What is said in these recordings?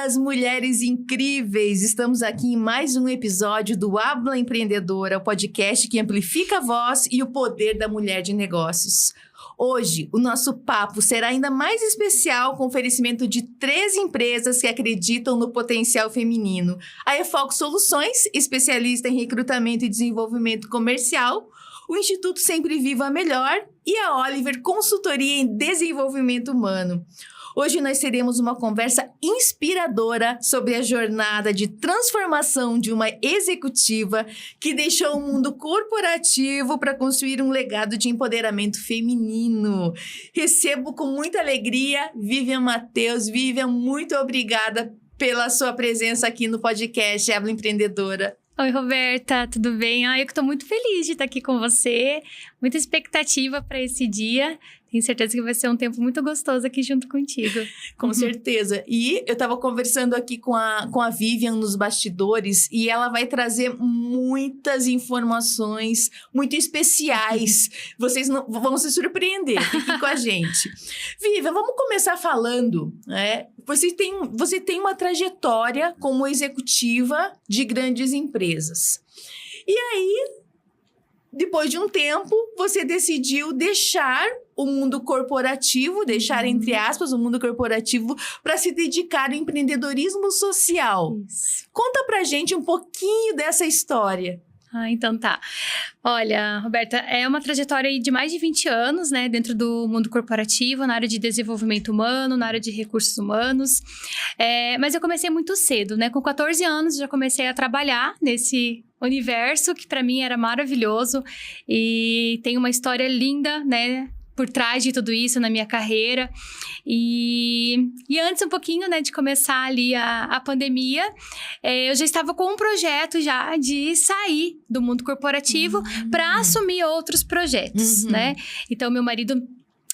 dias, mulheres incríveis! Estamos aqui em mais um episódio do Habla Empreendedora, o podcast que amplifica a voz e o poder da mulher de negócios. Hoje, o nosso papo será ainda mais especial com o oferecimento de 3 empresas que acreditam no potencial feminino. A Efoco Soluções, especialista em recrutamento e desenvolvimento comercial, o Instituto Sempre Viva Melhor e a Oliver Consultoria em Desenvolvimento Humano. Hoje nós teremos uma conversa inspiradora sobre a jornada de transformação de uma executiva que deixou o mundo corporativo para construir um legado de empoderamento feminino. Recebo com muita alegria Vivian Mateus. Vivian, muito obrigada pela sua presença aqui no podcast Habla Empreendedora. Oi, Roberta, tudo bem? Eu que estou muito feliz de estar aqui com você, muita expectativa para esse dia. Tenho certeza que vai ser um tempo muito gostoso aqui junto contigo. Com certeza. E eu estava conversando aqui com a Vivian nos bastidores e ela vai trazer muitas informações muito especiais. Vocês vão se surpreender. Fiquem com a gente. Vivian, vamos começar falando, né? Você tem uma trajetória como executiva de grandes empresas. E aí, depois de um tempo, você decidiu deixar o mundo corporativo, deixar entre aspas o mundo corporativo para se dedicar ao empreendedorismo social. Isso. Conta pra gente um pouquinho dessa história. Então tá. Olha, Roberta, é uma trajetória aí de mais de 20 anos, né, dentro do mundo corporativo, na área de desenvolvimento humano, na área de recursos humanos. Mas eu comecei muito cedo, né? Com 14 anos já comecei a trabalhar nesse universo que para mim era maravilhoso e tem uma história linda, né, por trás de tudo isso na minha carreira. E antes um pouquinho, né, de começar ali a pandemia, eu já estava com um projeto já de sair do mundo corporativo para assumir outros projetos, né? Então, meu marido,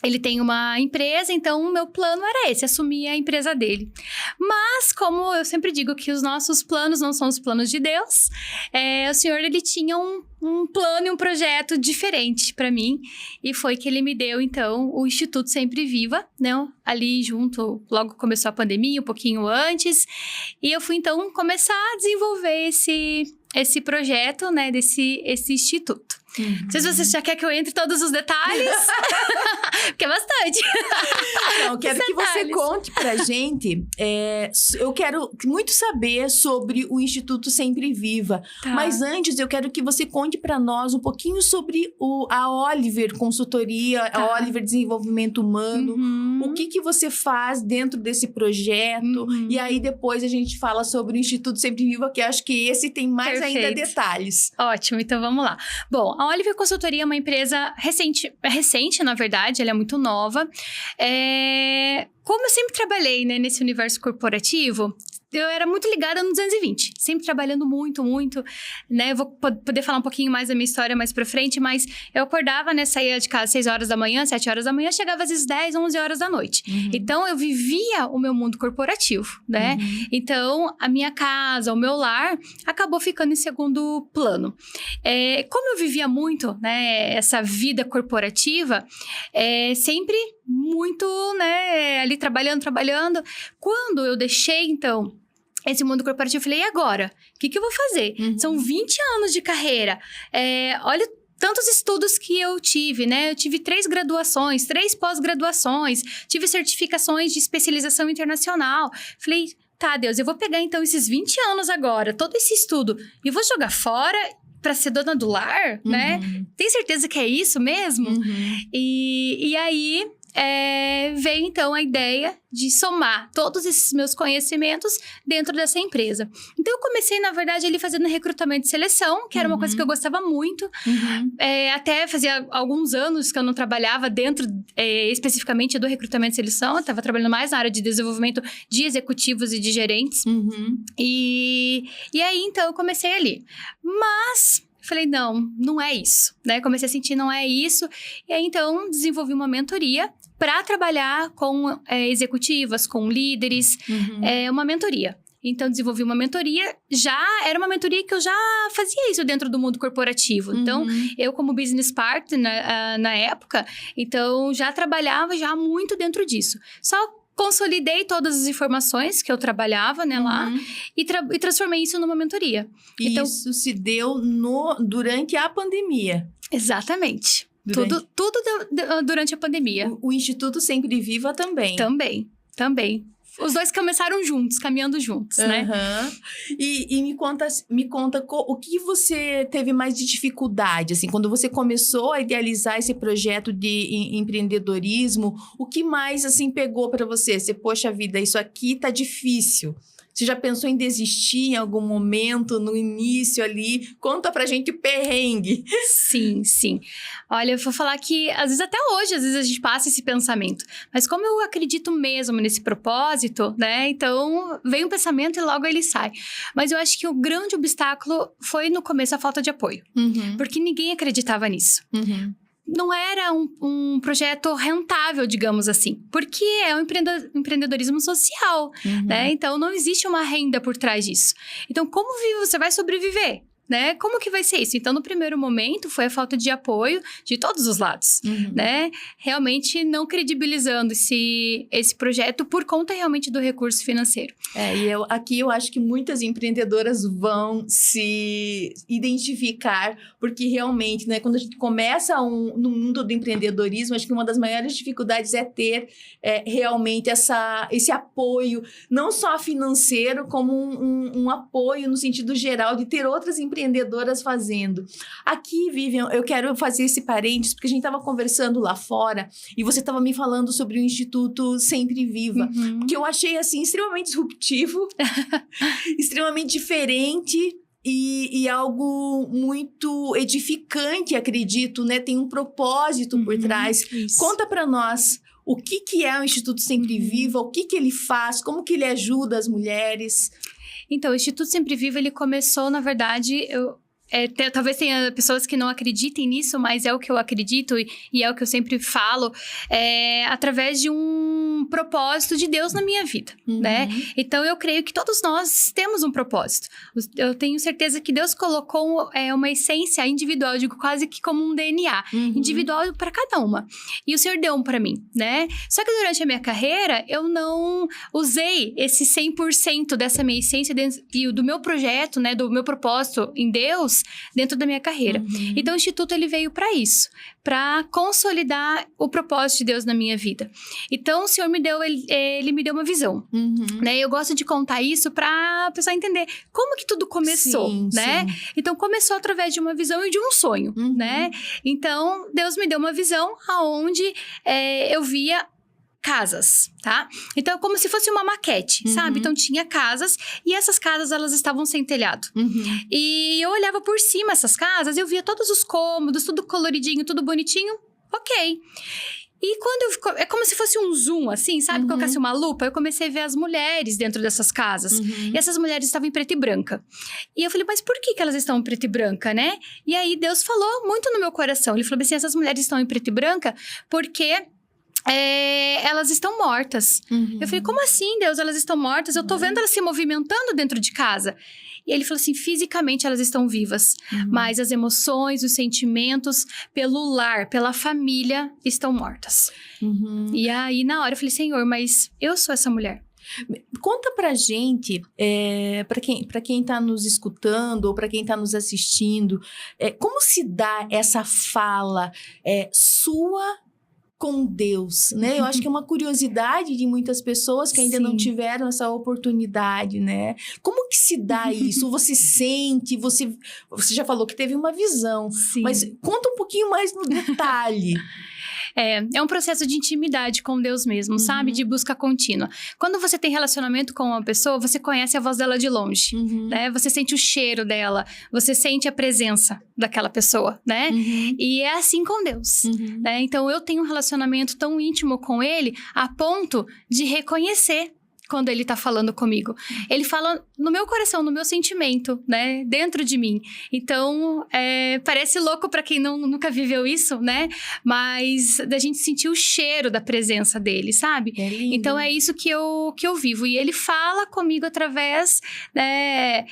ele tem uma empresa, então o meu plano era esse, assumir a empresa dele. Mas, como eu sempre digo que os nossos planos não são os planos de Deus, o Senhor, ele tinha um plano e um projeto diferente para mim. E foi que ele me deu, então, o Instituto Sempre Viva, né? Ali junto, logo começou a pandemia, um pouquinho antes. E eu fui, então, começar a desenvolver esse projeto, né? Esse instituto. Não sei se você já quer que eu entre em todos os detalhes, porque é bastante. Não, eu quero que você conte pra gente. Eu quero muito saber sobre o Instituto Sempre Viva. Tá. Mas antes, eu quero que você conte pra nós um pouquinho sobre a Oliver Consultoria, a Oliver Desenvolvimento Humano. O que você faz dentro desse projeto. E aí, depois, a gente fala sobre o Instituto Sempre Viva, que eu acho que esse tem mais ainda detalhes. Ótimo, então vamos lá. Bom, a Oliver Consultoria é uma empresa recente, na verdade, ela é muito nova. Como eu sempre trabalhei, né, nesse universo corporativo, eu era muito ligada no 220, sempre trabalhando muito, né? Eu vou poder falar um pouquinho mais da minha história mais pra frente, mas eu acordava, né? Saía de casa às 6 horas da manhã, 7 horas da manhã, chegava às vezes 10, 11 horas da noite. Então, eu vivia o meu mundo corporativo, né? Então, a minha casa, o meu lar, acabou ficando em segundo plano. Como eu vivia muito, né? Essa vida corporativa, sempre muito, né? Ali trabalhando. Quando eu deixei, então, esse mundo corporativo, eu falei, e agora? O que eu vou fazer? São 20 anos de carreira. Olha tantos estudos que eu tive, né? Eu tive 3 graduações, 3 pós-graduações, tive certificações de especialização internacional. Falei, tá, Deus, eu vou pegar, então, esses 20 anos agora, todo esse estudo, e vou jogar fora para ser dona do lar, né? Tem certeza que é isso mesmo? E aí veio, então, a ideia de somar todos esses meus conhecimentos dentro dessa empresa. Então, eu comecei, na verdade, ali fazendo recrutamento e seleção, que era uma coisa que eu gostava muito. Até fazia alguns anos que eu não trabalhava dentro, especificamente, do recrutamento e seleção. Eu estava trabalhando mais na área de desenvolvimento de executivos e de gerentes. E aí, então, eu comecei ali. Mas falei, não é isso, né? Comecei a sentir, não é isso. E aí, então, desenvolvi uma mentoria para trabalhar com executivas, com líderes, uma mentoria. Então, desenvolvi uma mentoria, era uma mentoria que eu já fazia isso dentro do mundo corporativo. Então, eu como business partner na época, então, já trabalhava já muito dentro disso. Só consolidei todas as informações que eu trabalhava, né, lá, e transformei isso numa mentoria. E Então, isso se deu durante a pandemia. Exatamente. Tudo durante a pandemia. O Instituto Sempre Viva também. Também. Os dois começaram juntos, caminhando juntos, né? E me conta o que você teve mais de dificuldade, assim, quando você começou a idealizar esse projeto de empreendedorismo, o que mais, assim, pegou para você? Você, poxa vida, isso aqui tá difícil. Você já pensou em desistir em algum momento, no início ali? Conta pra gente o perrengue. Sim. Olha, eu vou falar que, às vezes, até hoje, às vezes a gente passa esse pensamento. Mas como eu acredito mesmo nesse propósito, né? Então, vem um pensamento e logo ele sai. Mas eu acho que o grande obstáculo foi, no começo, a falta de apoio. Porque ninguém acreditava nisso. Não era um projeto rentável, digamos assim. Porque é um empreendedorismo social, né? Então, não existe uma renda por trás disso. Então, como você vai sobreviver? Né? Como que vai ser isso? Então, no primeiro momento, foi a falta de apoio de todos os lados, né? Realmente não credibilizando esse projeto por conta realmente do recurso financeiro. Aqui eu acho que muitas empreendedoras vão se identificar, porque realmente, né, quando a gente começa no mundo do empreendedorismo, acho que uma das maiores dificuldades é ter realmente esse apoio, não só financeiro, como um apoio no sentido geral de ter outras empreendedoras fazendo. Aqui, Vivian, eu quero fazer esse parênteses, porque a gente estava conversando lá fora e você estava me falando sobre o Instituto Sempre Viva, que eu achei, assim, extremamente disruptivo, extremamente diferente e algo muito edificante, acredito, né? Tem um propósito por trás. Isso. Conta para nós o que é o Instituto Sempre Viva, o que ele faz, como que ele ajuda as mulheres. Então, o Instituto Sempre Viva, ele começou, na verdade, talvez tenha pessoas que não acreditem nisso, mas é o que eu acredito e é o que eu sempre falo, através de um propósito de Deus na minha vida, né? Então, eu creio que todos nós temos um propósito. Eu tenho certeza que Deus colocou uma essência individual, eu digo quase que como um DNA, individual para cada uma. E o Senhor deu um para mim, né? Só que durante a minha carreira, eu não usei esse 100% dessa minha essência e do meu projeto, né? Do meu propósito em Deus, dentro da minha carreira. Então, o Instituto, ele veio para isso, para consolidar o propósito de Deus na minha vida. Então, o Senhor ele me deu uma visão, né? Eu gosto de contar isso para a pessoa entender como que tudo começou, né? Sim. Então, começou através de uma visão e de um sonho, né? Então, Deus me deu uma visão aonde eu via casas, tá? Então, é como se fosse uma maquete, sabe? Então, tinha casas e essas casas, elas estavam sem telhado. E eu olhava por cima essas casas, eu via todos os cômodos, tudo coloridinho, tudo bonitinho, ok. E quando é como se fosse um zoom, assim, sabe? Colocasse uma lupa, eu comecei a ver as mulheres dentro dessas casas. E essas mulheres estavam em preto e branca. E eu falei, mas por que elas estão em preto e branca, né? E aí, Deus falou muito no meu coração. Ele falou assim, essas mulheres estão em preto e branca porque elas estão mortas. Eu falei, como assim, Deus? Elas estão mortas? Eu tô vendo elas se movimentando dentro de casa. E ele falou assim, fisicamente elas estão vivas, mas as emoções, os sentimentos, pelo lar, pela família, estão mortas. E aí, na hora, eu falei, Senhor, mas eu sou essa mulher. Conta pra gente, pra quem tá nos escutando ou pra quem tá nos assistindo, como se dá essa fala sua com Deus, né? Eu acho que é uma curiosidade de muitas pessoas que ainda não tiveram essa oportunidade, né? Como que se dá isso? Você sente, você já falou que teve uma visão, mas conta um pouquinho mais no detalhe. É um processo de intimidade com Deus mesmo, sabe? De busca contínua. Quando você tem relacionamento com uma pessoa, você conhece a voz dela de longe, né? Você sente o cheiro dela, você sente a presença daquela pessoa, né? E é assim com Deus, né? Então, eu tenho um relacionamento tão íntimo com Ele a ponto de reconhecer quando ele tá falando comigo. Ele fala no meu coração, no meu sentimento, né? Dentro de mim. Então, parece louco pra quem nunca viveu isso, né? Mas da gente sentir o cheiro da presença dele, sabe? É lindo. Então, é isso que eu vivo. E ele fala comigo através, né?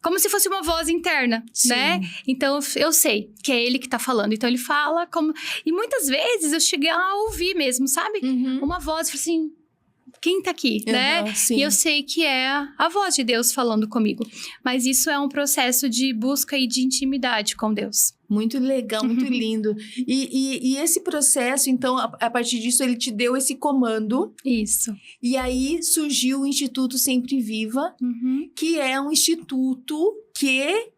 Como se fosse uma voz interna, Sim. né? Então, eu sei que é ele que tá falando. Então, ele fala como... E muitas vezes eu cheguei a ouvir mesmo, sabe? Uma voz, falei assim... Quem tá aqui, né? Sim. E eu sei que é a voz de Deus falando comigo. Mas isso é um processo de busca e de intimidade com Deus. Muito legal, muito lindo. E esse processo, então, a partir disso, ele te deu esse comando. Isso. E aí surgiu o Instituto Sempre Viva, que é um instituto que,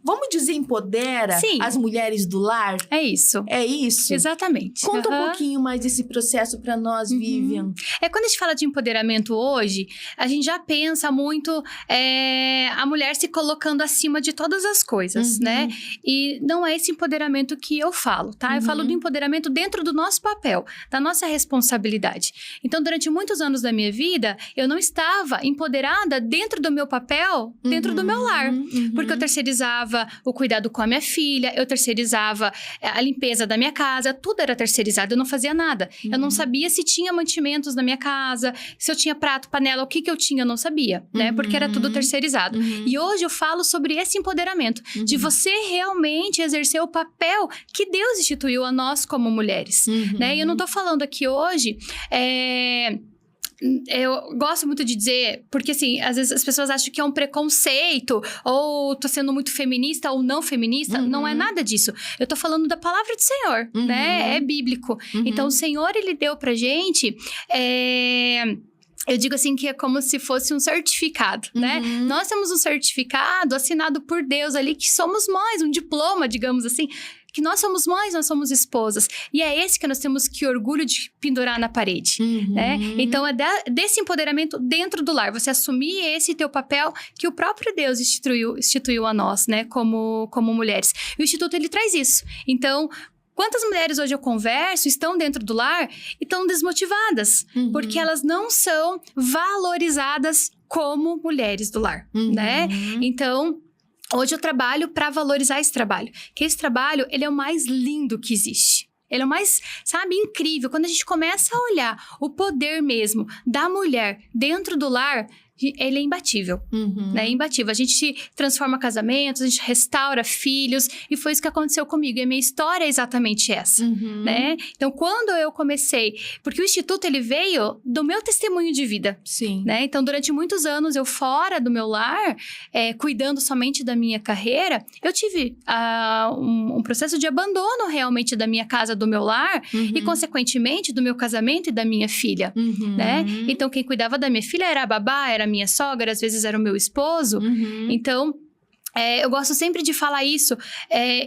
vamos dizer, empodera Sim. as mulheres do lar. É isso. É isso? Exatamente. Conta um pouquinho mais desse processo para nós, Vivian. Quando a gente fala de empoderamento hoje, a gente já pensa muito a mulher se colocando acima de todas as coisas, né? E não é esse empoderamento que eu falo, tá? Eu falo do empoderamento dentro do nosso papel, da nossa responsabilidade. Então, durante muitos anos da minha vida, eu não estava empoderada dentro do meu papel, dentro do meu lar. Porque eu terceirizava o cuidado com a minha filha, eu terceirizava a limpeza da minha casa, tudo era terceirizado, eu não fazia nada. Eu não sabia se tinha mantimentos na minha casa, se eu tinha prato, panela, o que eu tinha, eu não sabia, né? Porque era tudo terceirizado. E hoje eu falo sobre esse empoderamento, de você realmente exercer o papel que Deus instituiu a nós como mulheres, né? E eu não tô falando aqui hoje... Eu gosto muito de dizer, porque assim, às vezes as pessoas acham que é um preconceito, ou tô sendo muito feminista ou não feminista, não é nada disso. Eu tô falando da palavra do Senhor, né? É bíblico. Então, o Senhor, ele deu pra gente... Eu digo assim que é como se fosse um certificado, né? Nós temos um certificado assinado por Deus ali, que somos mães, um diploma, digamos assim, que nós somos mães, nós somos esposas. E é esse que nós temos que orgulho de pendurar na parede, né? Então, é desse empoderamento dentro do lar. Você assumir esse teu papel que o próprio Deus instituiu a nós, né? Como mulheres. E o Instituto, ele traz isso. Então... Quantas mulheres hoje eu converso estão dentro do lar e estão desmotivadas, porque elas não são valorizadas como mulheres do lar, né? Então, hoje eu trabalho para valorizar esse trabalho, que esse trabalho, ele é o mais lindo que existe. Ele é o mais, sabe, incrível. Quando a gente começa a olhar o poder mesmo da mulher dentro do lar... Ele é imbatível, né? Imbatível. A gente transforma casamentos, a gente restaura filhos, e foi isso que aconteceu comigo. E a minha história é exatamente essa, né? Então, quando eu comecei... Porque o Instituto, ele veio do meu testemunho de vida. Sim. Né? Então, durante muitos anos, eu fora do meu lar, cuidando somente da minha carreira, eu tive um processo de abandono realmente da minha casa, do meu lar, e, consequentemente, do meu casamento e da minha filha, né? Então, quem cuidava da minha filha era a babá, era a minha sogra, às vezes era o meu esposo. Então, eu gosto sempre de falar isso.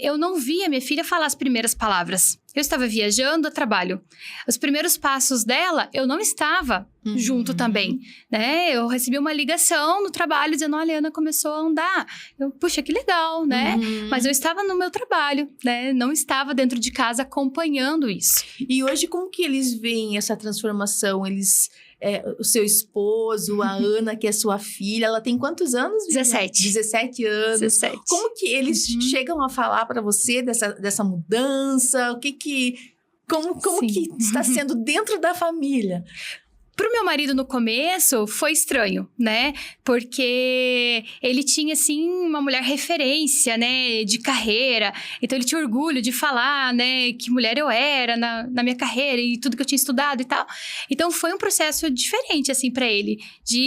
Eu não via minha filha falar as primeiras palavras. Eu estava viajando a trabalho. Os primeiros passos dela, eu não estava junto também, né? Eu recebi uma ligação no trabalho dizendo, olha, a Ana começou a andar. Puxa, que legal, né? Mas eu estava no meu trabalho, né? Não estava dentro de casa acompanhando isso. E hoje, como que eles veem essa transformação? Eles... o seu esposo, a Ana, que é sua filha, ela tem quantos anos? 17. 17 anos. 17. Como que eles chegam a falar para você dessa mudança? Como que está sendo dentro da família? Pro meu marido, no começo, foi estranho, né? Porque ele tinha, assim, uma mulher referência, né? De carreira. Então, ele tinha orgulho de falar, né? Que mulher eu era na minha carreira e tudo que eu tinha estudado e tal. Então, foi um processo diferente, assim, pra ele. De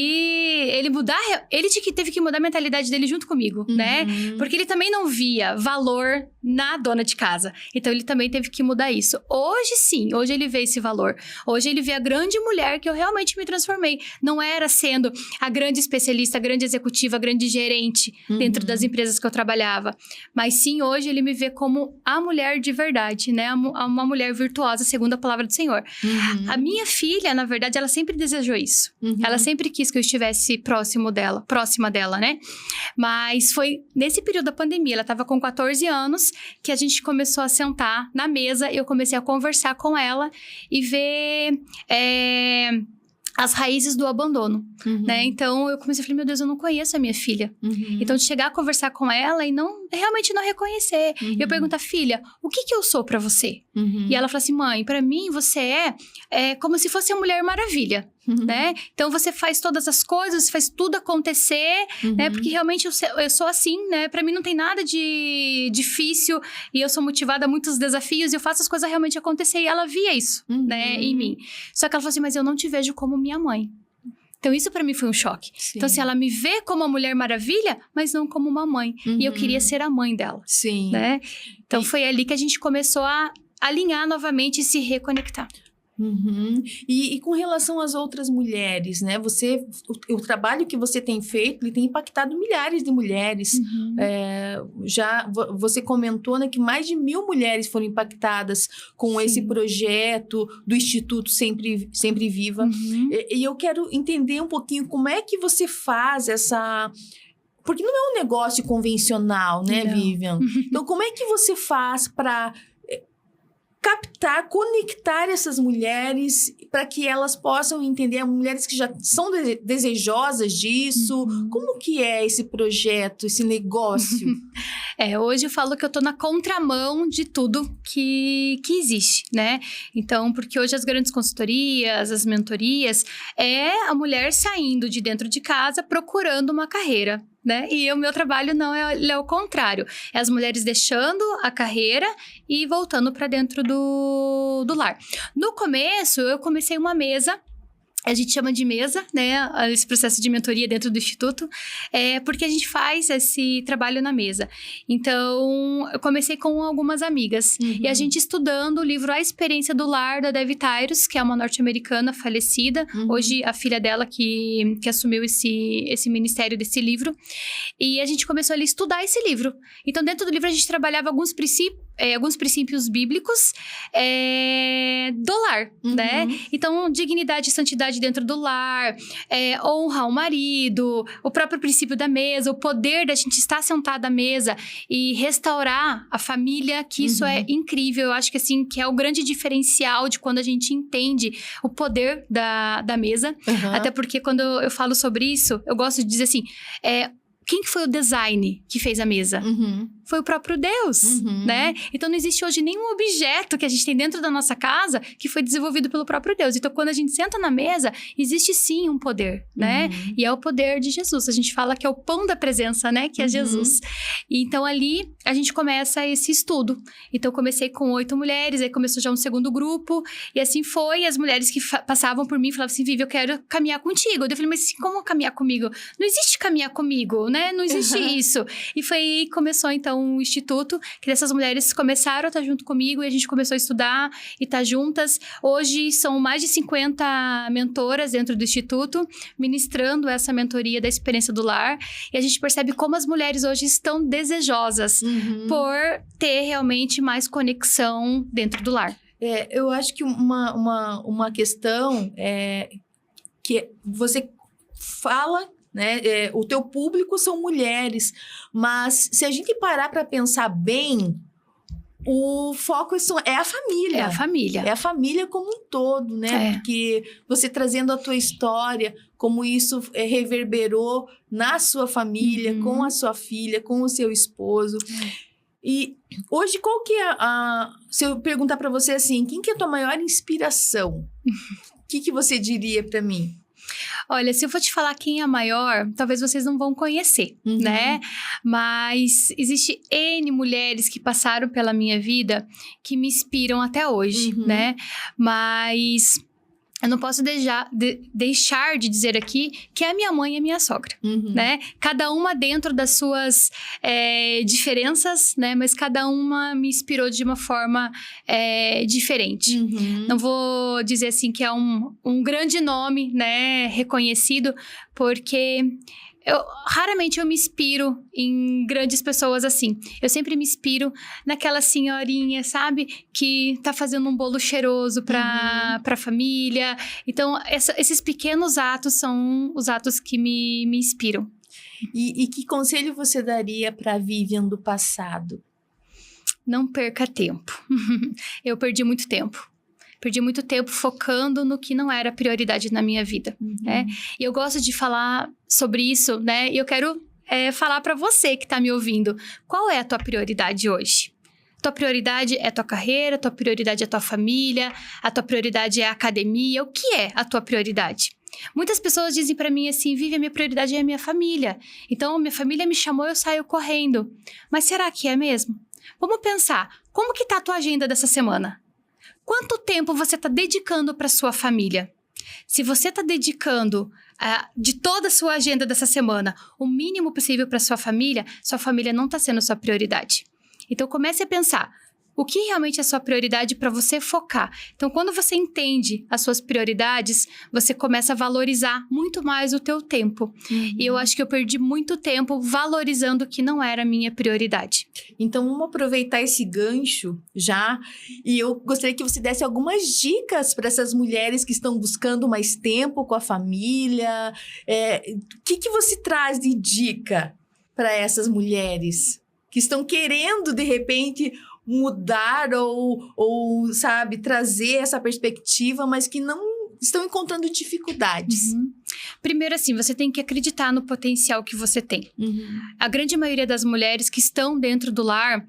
ele mudar... Ele teve que mudar a mentalidade dele junto comigo, né? Porque ele também não via valor na dona de casa. Então, ele também teve que mudar isso. Hoje, sim. Hoje, ele vê esse valor. Hoje, ele vê a grande mulher que eu realmente me transformei. Não era sendo a grande especialista, a grande executiva, a grande gerente dentro das empresas que eu trabalhava. Mas sim, hoje ele me vê como a mulher de verdade, né? Uma mulher virtuosa, segundo a palavra do Senhor. A minha filha, na verdade, ela sempre desejou isso. Ela sempre quis que eu estivesse próxima dela, né? Mas foi nesse período da pandemia, ela estava com 14 anos, que a gente começou a sentar na mesa, eu comecei a conversar com ela e ver... as raízes do abandono, né? Então, eu comecei a falar, meu Deus, eu não conheço a minha filha. Então, de chegar a conversar com ela e realmente não reconhecer. E eu perguntar, filha, o que eu sou pra você? E ela fala assim, mãe, pra mim, você é como se fosse a Mulher Maravilha, né? Então, você faz todas as coisas, você faz tudo acontecer, né? Porque realmente eu sou assim, né? Pra mim, não tem nada de difícil e eu sou motivada a muitos desafios e eu faço as coisas realmente acontecer. E ela via isso, né? Em mim. Só que ela falou assim, mas eu não te vejo como minha mãe. Então, isso pra mim foi um choque. Sim. Então, assim, ela me vê como a Mulher Maravilha, mas não como uma mãe. E eu queria ser a mãe dela. Sim. Né? Então, foi ali que a gente começou a alinhar novamente e se reconectar. E com relação às outras mulheres, né? O trabalho que você tem feito, ele tem impactado milhares de mulheres. Você comentou, né, que mais de 1.000 mulheres foram impactadas com esse projeto do Instituto Sempre Viva. E eu quero entender um pouquinho como é que você faz essa... Porque não é um negócio convencional, né, Vivian? Então, como é que você faz para captar, conectar essas mulheres para que elas possam entender, mulheres que já são desejosas disso? Como que é esse projeto, esse negócio? Hoje eu falo que eu tô na contramão de tudo que existe, né? Então, porque hoje as grandes consultorias, as mentorias, é a mulher saindo de dentro de casa procurando uma carreira, né? E o meu trabalho não é o contrário. É as mulheres deixando a carreira e voltando para dentro do lar. No começo, eu comecei uma mesa. A gente chama de mesa, né? Esse processo de mentoria dentro do Instituto. Porque a gente faz esse trabalho na mesa. Então, eu comecei com algumas amigas. E a gente estudando o livro A Experiência do Lar, da Devi Tyrus, que é uma norte-americana falecida. Hoje, a filha dela que assumiu esse ministério desse livro. E a gente começou a estudar esse livro. Então, dentro do livro, a gente trabalhava alguns princípios bíblicos do lar, né? Então, dignidade e santidade dentro do lar, honra ao marido, o próprio princípio da mesa, o poder da gente estar sentada à mesa e restaurar a família, que isso é incrível. Eu acho que assim, que é o grande diferencial de quando a gente entende o poder da mesa. Até porque quando eu falo sobre isso, eu gosto de dizer assim, quem que foi o design que fez a mesa? Foi o próprio Deus, né? Então, não existe hoje nenhum objeto que a gente tem dentro da nossa casa que foi desenvolvido pelo próprio Deus. Então, quando a gente senta na mesa, existe sim um poder, né? E é o poder de Jesus. A gente fala que é o pão da presença, né? Que é Jesus. E, então, ali, a gente começa esse estudo. Então, eu comecei com 8 mulheres, aí começou já um segundo grupo. E assim foi, as mulheres que passavam por mim falavam assim, Vivi, eu quero caminhar contigo. Eu falei, mas como caminhar comigo? Não existe caminhar comigo, né? Não existe isso. E foi aí que começou, então, um instituto, que dessas mulheres começaram a estar junto comigo e a gente começou a estudar e estar juntas. Hoje são mais de 50 mentoras dentro do instituto, ministrando essa mentoria da experiência do lar. E a gente percebe como as mulheres hoje estão desejosas por ter realmente mais conexão dentro do lar. Eu acho que uma questão é que você fala, né? O teu público são mulheres, mas se a gente parar para pensar bem, o foco é a família. É a família. É a família como um todo, né? Porque você trazendo a tua história, como isso reverberou na sua família, com a sua filha, com o seu esposo. E hoje, qual que é se eu perguntar para você assim, quem que é a tua maior inspiração? O que você diria para mim? Olha, se eu for te falar quem é a maior, talvez vocês não vão conhecer, né? Mas existe N mulheres que passaram pela minha vida que me inspiram até hoje, né? Mas eu não posso deixar de dizer aqui que é a minha mãe e a minha sogra, né? Cada uma dentro das suas diferenças, né? Mas cada uma me inspirou de uma forma diferente. Não vou dizer assim que é um grande nome, né? Reconhecido, porque raramente eu me inspiro em grandes pessoas assim. Eu sempre me inspiro naquela senhorinha, sabe? Que tá fazendo um bolo cheiroso pra família. Então, esses pequenos atos são os atos que me inspiram. E que conselho você daria pra Vivian do passado? Não perca tempo. Eu perdi muito tempo. Perdi muito tempo focando no que não era prioridade na minha vida, né? E eu gosto de falar sobre isso, né? E eu quero falar para você que tá me ouvindo. Qual é a tua prioridade hoje? Tua prioridade é tua carreira, tua prioridade é tua família, a tua prioridade é a academia. O que é a tua prioridade? Muitas pessoas dizem pra mim assim, Vivi, a minha prioridade é a minha família. Então, minha família me chamou, eu saio correndo. Mas será que é mesmo? Vamos pensar, como que tá a tua agenda dessa semana? Quanto tempo você tá dedicando pra sua família? Se você tá dedicando de toda a sua agenda dessa semana o mínimo possível pra sua família não tá sendo sua prioridade. Então, comece a pensar. O que realmente é a sua prioridade para você focar? Então, quando você entende as suas prioridades, você começa a valorizar muito mais o teu tempo. E eu acho que eu perdi muito tempo valorizando o que não era a minha prioridade. Então, vamos aproveitar esse gancho já. E eu gostaria que você desse algumas dicas para essas mulheres que estão buscando mais tempo com a família. O que você traz de dica para essas mulheres que estão querendo, de repente, mudar ou, sabe, trazer essa perspectiva, mas que não estão encontrando dificuldades? Primeiro, assim, você tem que acreditar no potencial que você tem. A grande maioria das mulheres que estão dentro do lar,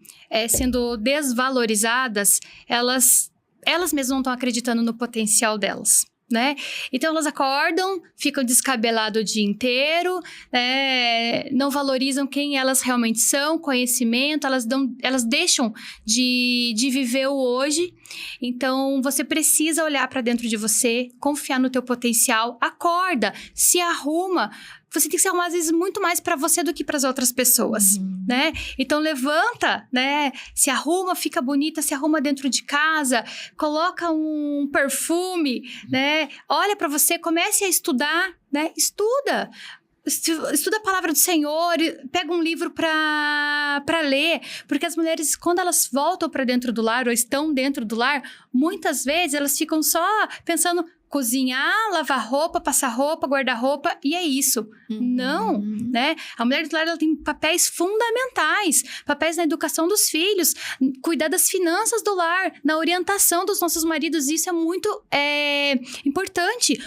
sendo desvalorizadas, elas mesmas não estão acreditando no potencial delas. Né? Então, elas acordam, ficam descabeladas o dia inteiro, né? Não valorizam quem elas realmente são, conhecimento, elas deixam de viver o hoje. Então, você precisa olhar para dentro de você, confiar no teu potencial, acorda, se arruma. Você tem que se arrumar, às vezes, muito mais para você do que para as outras pessoas, né? Então, levanta, né? Se arruma, fica bonita, se arruma dentro de casa, coloca um perfume, né? Olha para você, comece a estudar, né? Estuda a palavra do Senhor, pega um livro para ler, porque as mulheres, quando elas voltam para dentro do lar ou estão dentro do lar, muitas vezes elas ficam só pensando cozinhar, lavar roupa, passar roupa, guardar roupa, e é isso. Não, né? A mulher do lar, ela tem papéis fundamentais, papéis na educação dos filhos, cuidar das finanças do lar, na orientação dos nossos maridos, isso é muito importante.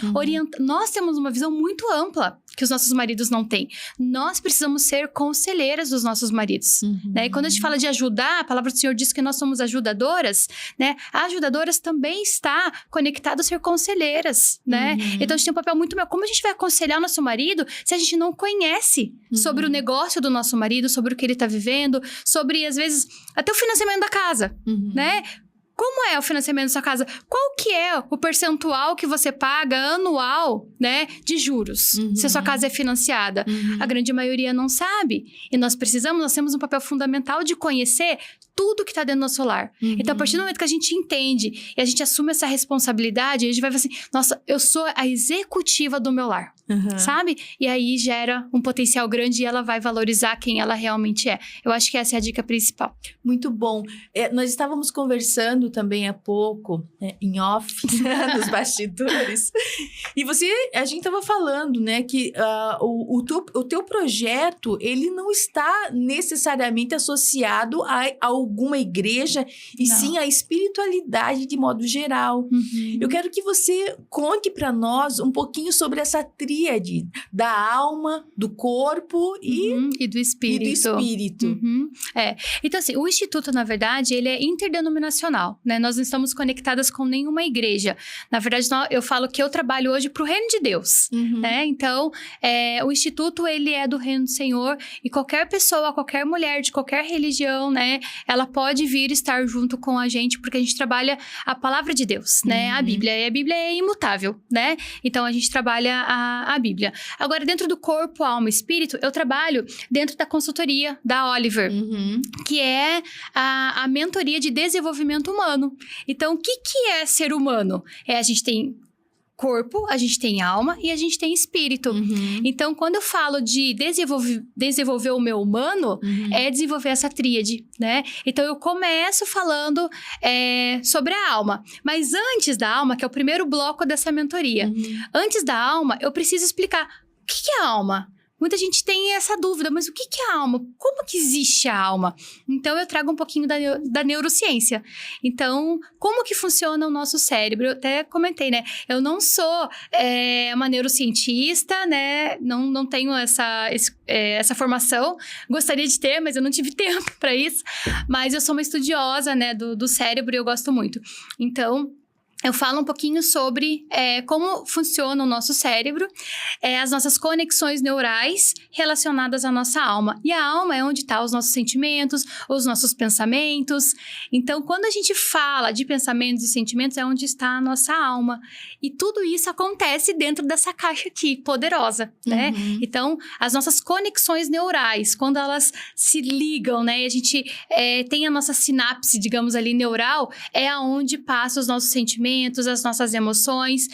Nós temos uma visão muito ampla que os nossos maridos não têm. Nós precisamos ser conselheiras dos nossos maridos, né? E quando a gente fala de ajudar, a palavra do Senhor diz que nós somos ajudadoras, né? Ajudadoras também está conectado a ser conselheiras, né? Então, a gente tem um papel muito maior. Como a gente vai aconselhar o nosso marido se a gente não conhece sobre o negócio do nosso marido, sobre o que ele está vivendo, sobre, às vezes, até o financiamento da casa, né? Como é o financiamento da sua casa? Qual que é o percentual que você paga anual, né, de juros, se a sua casa é financiada? A grande maioria não sabe. E nós temos um papel fundamental de conhecer tudo que está dentro do nosso lar. Então, a partir do momento que a gente entende e a gente assume essa responsabilidade, a gente vai falar assim, nossa, eu sou a executiva do meu lar, sabe? E aí gera um potencial grande e ela vai valorizar quem ela realmente é. Eu acho que essa é a dica principal. Muito bom. Nós estávamos conversando também há pouco, em off, nos bastidores, e a gente estava falando, né, que o teu projeto, ele não está necessariamente associado a alguma igreja, e sim a espiritualidade de modo geral. Eu quero que você conte para nós um pouquinho sobre essa tríade da alma, do corpo e do espírito. Então, assim, o Instituto, na verdade, ele é interdenominacional, né? Nós não estamos conectadas com nenhuma igreja. Na verdade, eu falo que eu trabalho hoje para o reino de Deus, né? Então, o Instituto, ele é do reino do Senhor, e qualquer pessoa, qualquer mulher de qualquer religião, né? Ela pode vir estar junto com a gente, porque a gente trabalha a palavra de Deus, né? A Bíblia. E a Bíblia é imutável, né? Então, a gente trabalha a Bíblia. Agora, dentro do corpo, alma e espírito, eu trabalho dentro da consultoria da Oliver, que é a mentoria de desenvolvimento humano. Então, o que é ser humano? A gente tem corpo, a gente tem alma e a gente tem espírito. Então, quando eu falo de desenvolver o meu humano, é desenvolver essa tríade, né? Então, eu começo falando sobre a alma. Mas antes da alma, que é o primeiro bloco dessa mentoria, antes da alma, eu preciso explicar o que é a alma. muita gente tem essa dúvida, mas o que é a alma? Como que existe a alma? Então, eu trago um pouquinho da neurociência. Então, como que funciona o nosso cérebro? Eu até comentei, né? Eu não sou uma neurocientista, né? Não tenho essa formação. Gostaria de ter, mas eu não tive tempo para isso. Mas eu sou uma estudiosa, né, do cérebro e eu gosto muito. Então, eu falo um pouquinho sobre como funciona o nosso cérebro, as nossas conexões neurais relacionadas à nossa alma. E a alma é onde estão os nossos sentimentos, os nossos pensamentos. Então, quando a gente fala de pensamentos e sentimentos, é onde está a nossa alma. E tudo isso acontece dentro dessa caixa aqui, poderosa, né? Então, as nossas conexões neurais, quando elas se ligam, né? E a gente tem a nossa sinapse, digamos ali, neural, é aonde passa os nossos sentimentos, as nossas emoções,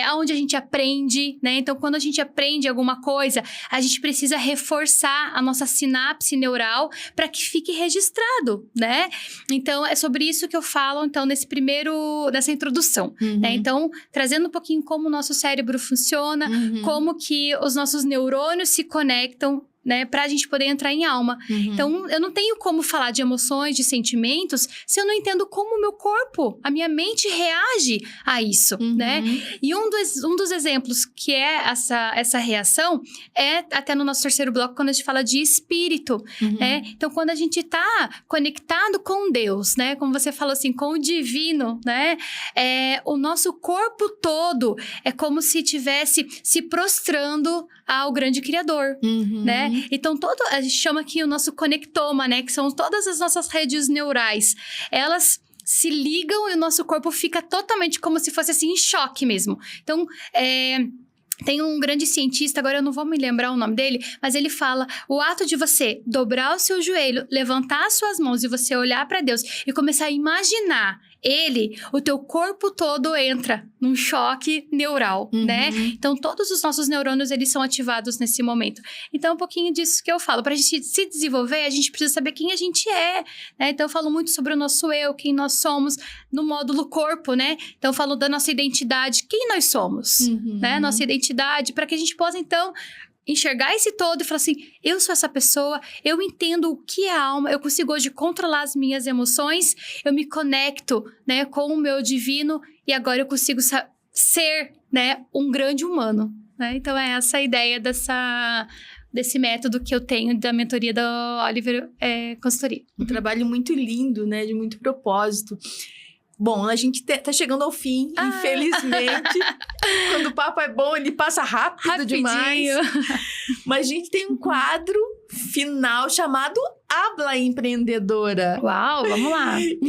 aonde a gente aprende, né? Então, quando a gente aprende alguma coisa, a gente precisa reforçar a nossa sinapse neural para que fique registrado, né? Então, é sobre isso que eu falo, então, nessa introdução, né? Então, trazendo um pouquinho como o nosso cérebro funciona, como que os nossos neurônios se conectam, né, pra gente poder entrar em alma. Então, eu não tenho como falar de emoções, de sentimentos, se eu não entendo como o meu corpo, a minha mente reage a isso, né? E um dos exemplos que é essa reação é até no nosso terceiro bloco, quando a gente fala de espírito, né? Então, quando a gente tá conectado com Deus, né? Como você falou assim, com o divino, né? O nosso corpo todo é como se estivesse se prostrando ao grande Criador, né? Então, a gente chama aqui o nosso conectoma, né? Que são todas as nossas redes neurais. Elas se ligam e o nosso corpo fica totalmente como se fosse assim, em choque mesmo. Então, tem um grande cientista, agora eu não vou me lembrar o nome dele, mas ele fala, o ato de você dobrar o seu joelho, levantar as suas mãos e você olhar para Deus e começar a imaginar o teu corpo todo entra num choque neural, né? Então, todos os nossos neurônios, eles são ativados nesse momento. Então, um pouquinho disso que eu falo. Pra gente se desenvolver, a gente precisa saber quem a gente é, né? Então, eu falo muito sobre o nosso eu, quem nós somos, no módulo corpo, né? Então, eu falo da nossa identidade, quem nós somos, né? Nossa identidade, para que a gente possa, então, enxergar esse todo e falar assim, eu sou essa pessoa, eu entendo o que é a alma, eu consigo hoje controlar as minhas emoções, eu me conecto, né, com o meu divino e agora eu consigo ser, né, um grande humano, né? Então, é essa a ideia desse método que eu tenho da mentoria da Oliver Consultoria. Um trabalho muito lindo, né, de muito propósito. Bom, a gente tá chegando ao fim, infelizmente. Quando o papo é bom, ele passa rápido demais. Mas a gente tem um quadro final chamado Habla Empreendedora. Uau, vamos lá. E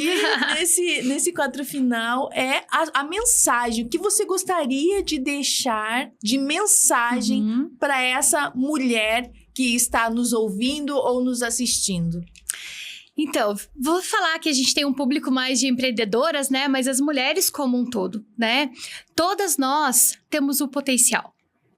nesse quadro final é a mensagem. O que você gostaria de deixar de mensagem para essa mulher que está nos ouvindo ou nos assistindo? Então, vou falar que a gente tem um público mais de empreendedoras, né? Mas as mulheres como um todo, né? Todas nós temos o potencial,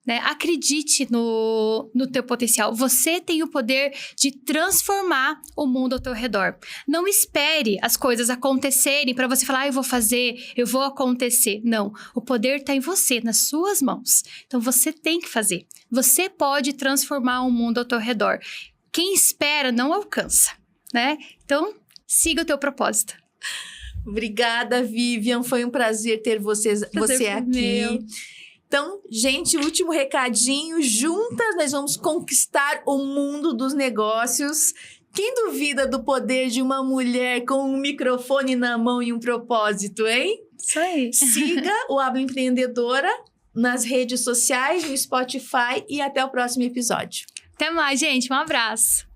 né? Acredite no teu potencial. Você tem o poder de transformar o mundo ao teu redor. Não espere as coisas acontecerem para você falar, eu vou fazer, eu vou acontecer. Não, o poder está em você, nas suas mãos. Então, você tem que fazer. Você pode transformar o mundo ao teu redor. Quem espera não alcança, né? Então, siga o teu propósito. Obrigada, Vivian. Foi um prazer ter você aqui. Meu. Então, gente, último recadinho. Juntas nós vamos conquistar o mundo dos negócios. Quem duvida do poder de uma mulher com um microfone na mão e um propósito, hein? Isso aí. Siga o Habla Empreendedora nas redes sociais, no Spotify e até o próximo episódio. Até mais, gente. Um abraço.